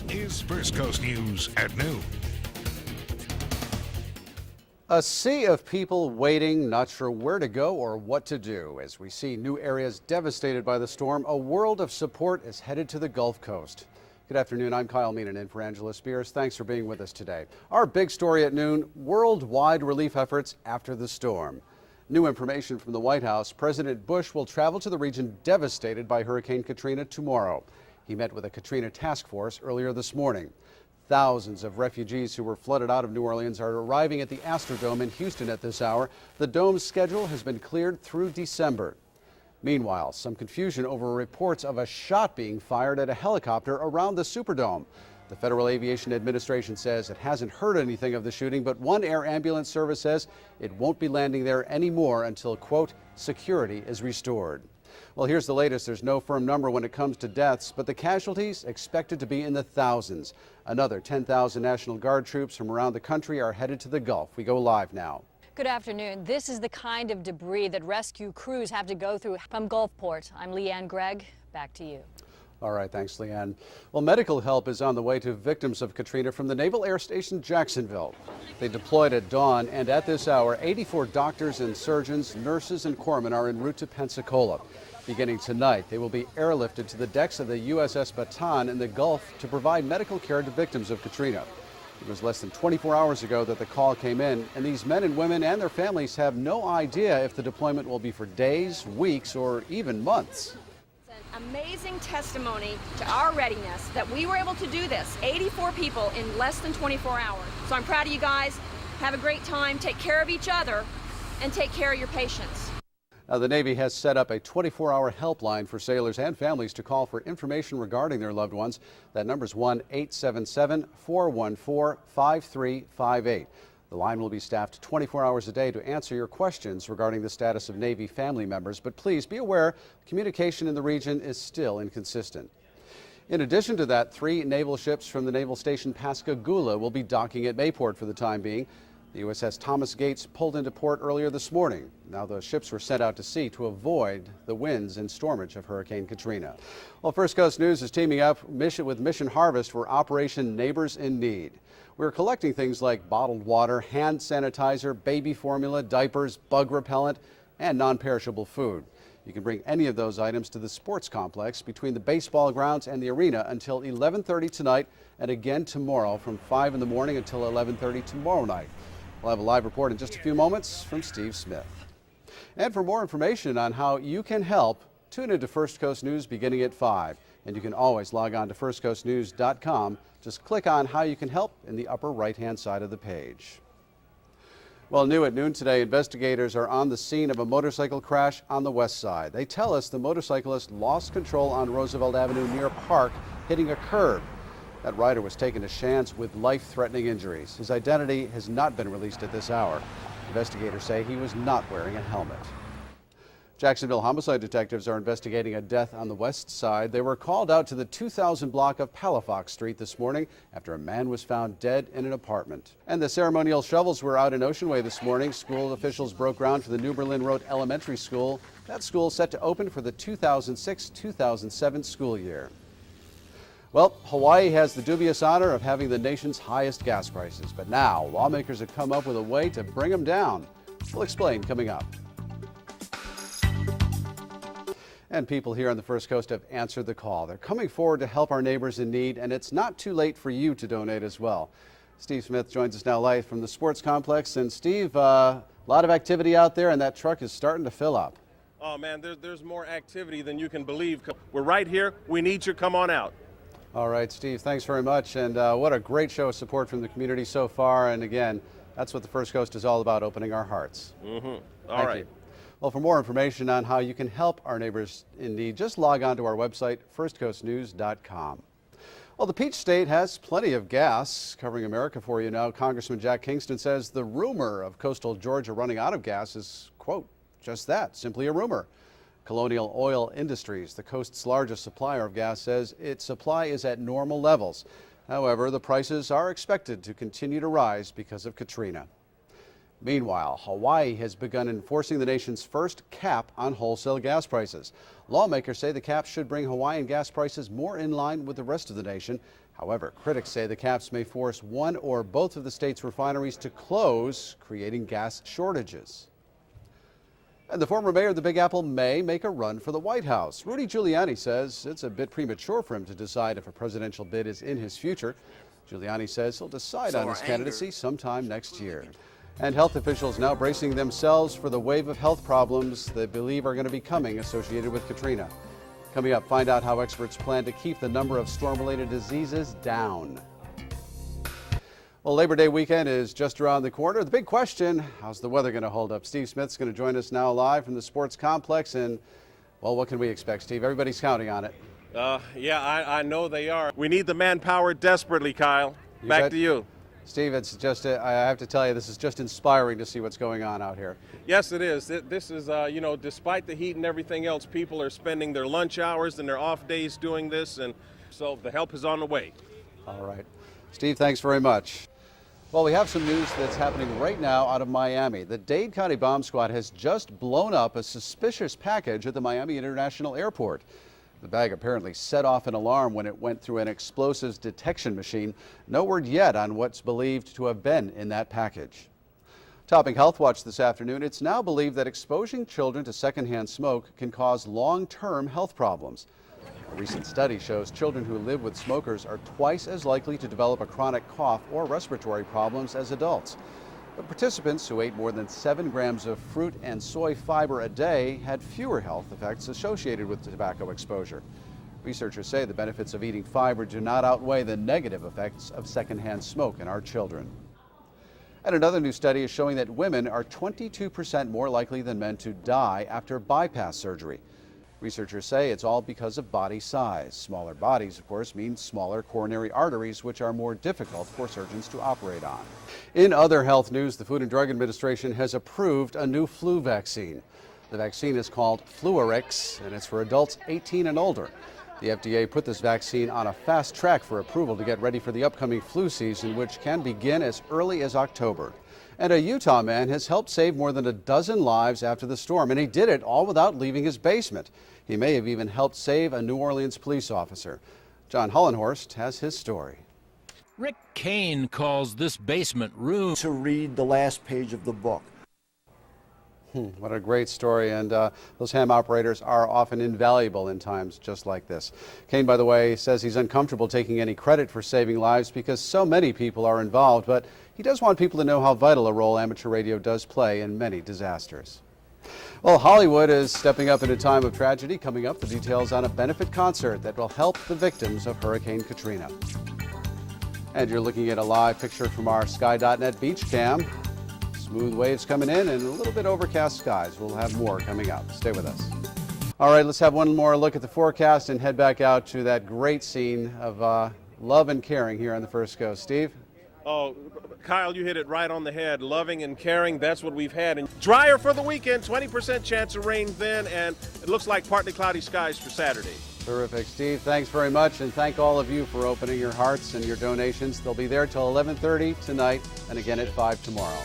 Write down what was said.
This is First Coast News at noon. A sea of people waiting, not sure where to go or what to do. As we see new areas devastated by the storm, a world of support is headed to the Gulf Coast. Good afternoon, I'm Kyle Meenan in for Angela Spears. Thanks for being with us today. Our big story at noon, worldwide relief efforts after the storm. New information from the White House, President Bush will travel to the region devastated by Hurricane Katrina tomorrow. He met with a Katrina task force earlier this morning. Thousands of refugees who were flooded out of New Orleans are arriving at the Astrodome in Houston at this hour. The dome's schedule has been cleared through December. Meanwhile, some confusion over reports of a shot being fired at a helicopter around the Superdome. The Federal Aviation Administration says it hasn't heard anything of the shooting, but one air ambulance service says it won't be landing there anymore until, quote, security is restored. Well, here's the latest. There's no firm number when it comes to deaths, but the casualties expected to be in the thousands. Another 10,000 National Guard troops from around the country are headed to the Gulf. We go live now. Good afternoon. This is the kind of debris that rescue crews have to go through from Gulfport. I'm Leanne Gregg. Back to you. All right, thanks, Leanne. Well, medical help is on the way to victims of Katrina from the Naval Air Station Jacksonville. They deployed at dawn, and at this hour, 84 doctors and surgeons, nurses and corpsmen are en route to Pensacola. Beginning tonight, they will be airlifted to the decks of the USS Bataan in the Gulf to provide medical care to victims of Katrina. It was less than 24 hours ago that the call came in, and these men and women and their families have no idea if the deployment will be for days, weeks, or even months. Amazing testimony to our readiness that we were able to do this. 84 people in less than 24 hours. So I'm proud of you guys. Have a great time. Take care of each other and take care of your patients. Now, the Navy has set up a 24-hour helpline for sailors and families to call for information regarding their loved ones. That number is 1-877-414-5358. The line will be staffed 24 hours a day to answer your questions regarding the status of Navy family members. But please be aware, communication in the region is still inconsistent. In addition to that, 3 naval ships from the Naval Station Pascagoula will be docking at Mayport for the time being. The USS Thomas Gates pulled into port earlier this morning. Now the ships were sent out to sea to avoid the winds and stormage of Hurricane Katrina. Well, First Coast News is teaming up with Mission Harvest for Operation Neighbors in Need. We're collecting things like bottled water, hand sanitizer, baby formula, diapers, bug repellent, and non-perishable food. You can bring any of those items to the sports complex between the baseball grounds and the arena until 11:30 tonight, and again tomorrow from 5 in the morning until 11:30 tomorrow night. We'll have a live report in just a few moments from Steve Smith. And for more information on how you can help, tune into First Coast News beginning at 5. And you can always log on to firstcoastnews.com. Just click on how you can help in the upper right-hand side of the page. Well, new at noon today, investigators are on the scene of a motorcycle crash on the west side. They tell us the motorcyclist lost control on Roosevelt Avenue near Park, hitting a curb. That rider was taken to Shands with life-threatening injuries. His identity has not been released at this hour. Investigators say he was not wearing a helmet. Jacksonville homicide detectives are investigating a death on the west side. They were called out to the 2000 block of Palafox Street this morning after a man was found dead in an apartment. And the ceremonial shovels were out in Ocean Way this morning. School officials broke ground for the New Berlin Road Elementary School. That school is set to open for the 2006-2007 school year. Well, Hawaii has the dubious honor of having the nation's highest gas prices, but now lawmakers have come up with a way to bring them down. We'll explain coming up. And people here on the First Coast have answered the call. They're coming forward to help our neighbors in need, and it's not too late for you to donate as well. Steve Smith joins us now live from the sports complex. And Steve, a lot of activity out there, and that truck is starting to fill up. Oh man, there's more activity than you can believe. We're right here. We need you. Come on out. All right, Steve, thanks very much. And what a great show of support from the community so far. And again, that's what the First Coast is all about, opening our hearts. All Thank right. you. Well, for more information on how you can help our neighbors in need, just log on to our website, firstcoastnews.com. Well, the Peach State has plenty of gas. Covering America for you now, Congressman Jack Kingston says the rumor of coastal Georgia running out of gas is, quote, just that, simply a rumor. Colonial Oil Industries, the coast's largest supplier of gas, says its supply is at normal levels. However, the prices are expected to continue to rise because of Katrina. Meanwhile, Hawaii has begun enforcing the nation's first cap on wholesale gas prices. Lawmakers say the cap should bring Hawaiian gas prices more in line with the rest of the nation. However, critics say the caps may force one or both of the state's refineries to close, creating gas shortages. And the former mayor of the Big Apple may make a run for the White House. Rudy Giuliani says it's a bit premature for him to decide if a presidential bid is in his future. Giuliani says he'll decide on his candidacy sometime next year. And health officials now bracing themselves for the wave of health problems they believe are going to be coming associated with Katrina. Coming up, find out how experts plan to keep the number of storm-related diseases down. Well, Labor Day weekend is just around the corner. The big question, how's the weather going to hold up? Steve Smith's going to join us now live from the sports complex. And, well, what can we expect, Steve? Everybody's counting on it. Yeah, I know they are. We need the manpower desperately, Kyle. Back to you. Steve, it's just, I have to tell you, this is just inspiring to see what's going on out here. Yes, it is. This is, you know, despite the heat and everything else, people are spending their lunch hours and their off days doing this, and so the help is on the way. All right. Steve, thanks very much. Well, we have some news that's happening right now out of Miami. The Dade County Bomb Squad has just blown up a suspicious package at the Miami International Airport. The bag apparently set off an alarm when it went through an explosives detection machine. No word yet on what's believed to have been in that package. Topping Health Watch this afternoon, it's now believed that exposing children to secondhand smoke can cause long-term health problems. A recent study shows children who live with smokers are twice as likely to develop a chronic cough or respiratory problems as adults. But participants who ate more than 7 grams of fruit and soy fiber a day had fewer health effects associated with tobacco exposure. Researchers say the benefits of eating fiber do not outweigh the negative effects of secondhand smoke in our children. And another new study is showing that women are 22% more likely than men to die after bypass surgery. Researchers say it's all because of body size. Smaller bodies, of course, mean smaller coronary arteries, which are more difficult for surgeons to operate on. In other health news, the Food and Drug Administration has approved a new flu vaccine. The vaccine is called Fluarix, and it's for adults 18 and older. The FDA put this vaccine on a fast track for approval to get ready for the upcoming flu season, which can begin as early as October. And a Utah man has helped save more than a dozen lives after the storm, and he did it all without leaving his basement. He may have even helped save a New Orleans police officer. John Hollenhorst has his story. Rick Kane calls this basement room to read the last page of the book. What a great story, and those ham operators are often invaluable in times just like this. Kane, by the way, says he's uncomfortable taking any credit for saving lives because so many people are involved, but he does want people to know how vital a role amateur radio does play in many disasters. Well, Hollywood is stepping up in a time of tragedy. Coming up, the details on a benefit concert that will help the victims of Hurricane Katrina. And you're looking at a live picture from our Sky.net beach cam. Smooth waves coming in and a little bit overcast skies. We'll have more coming up. Stay with us. All right, let's have one more look at the forecast and head back out to that great scene of love and caring here on the First Coast. Steve? Oh, Kyle, you hit it right on the head. Loving and caring, that's what we've had. And drier for the weekend, 20% chance of rain then, and it looks like partly cloudy skies for Saturday. Terrific, Steve. Thanks very much, and thank all of you for opening your hearts and your donations. They'll be there till 11:30 tonight and again at 5 tomorrow.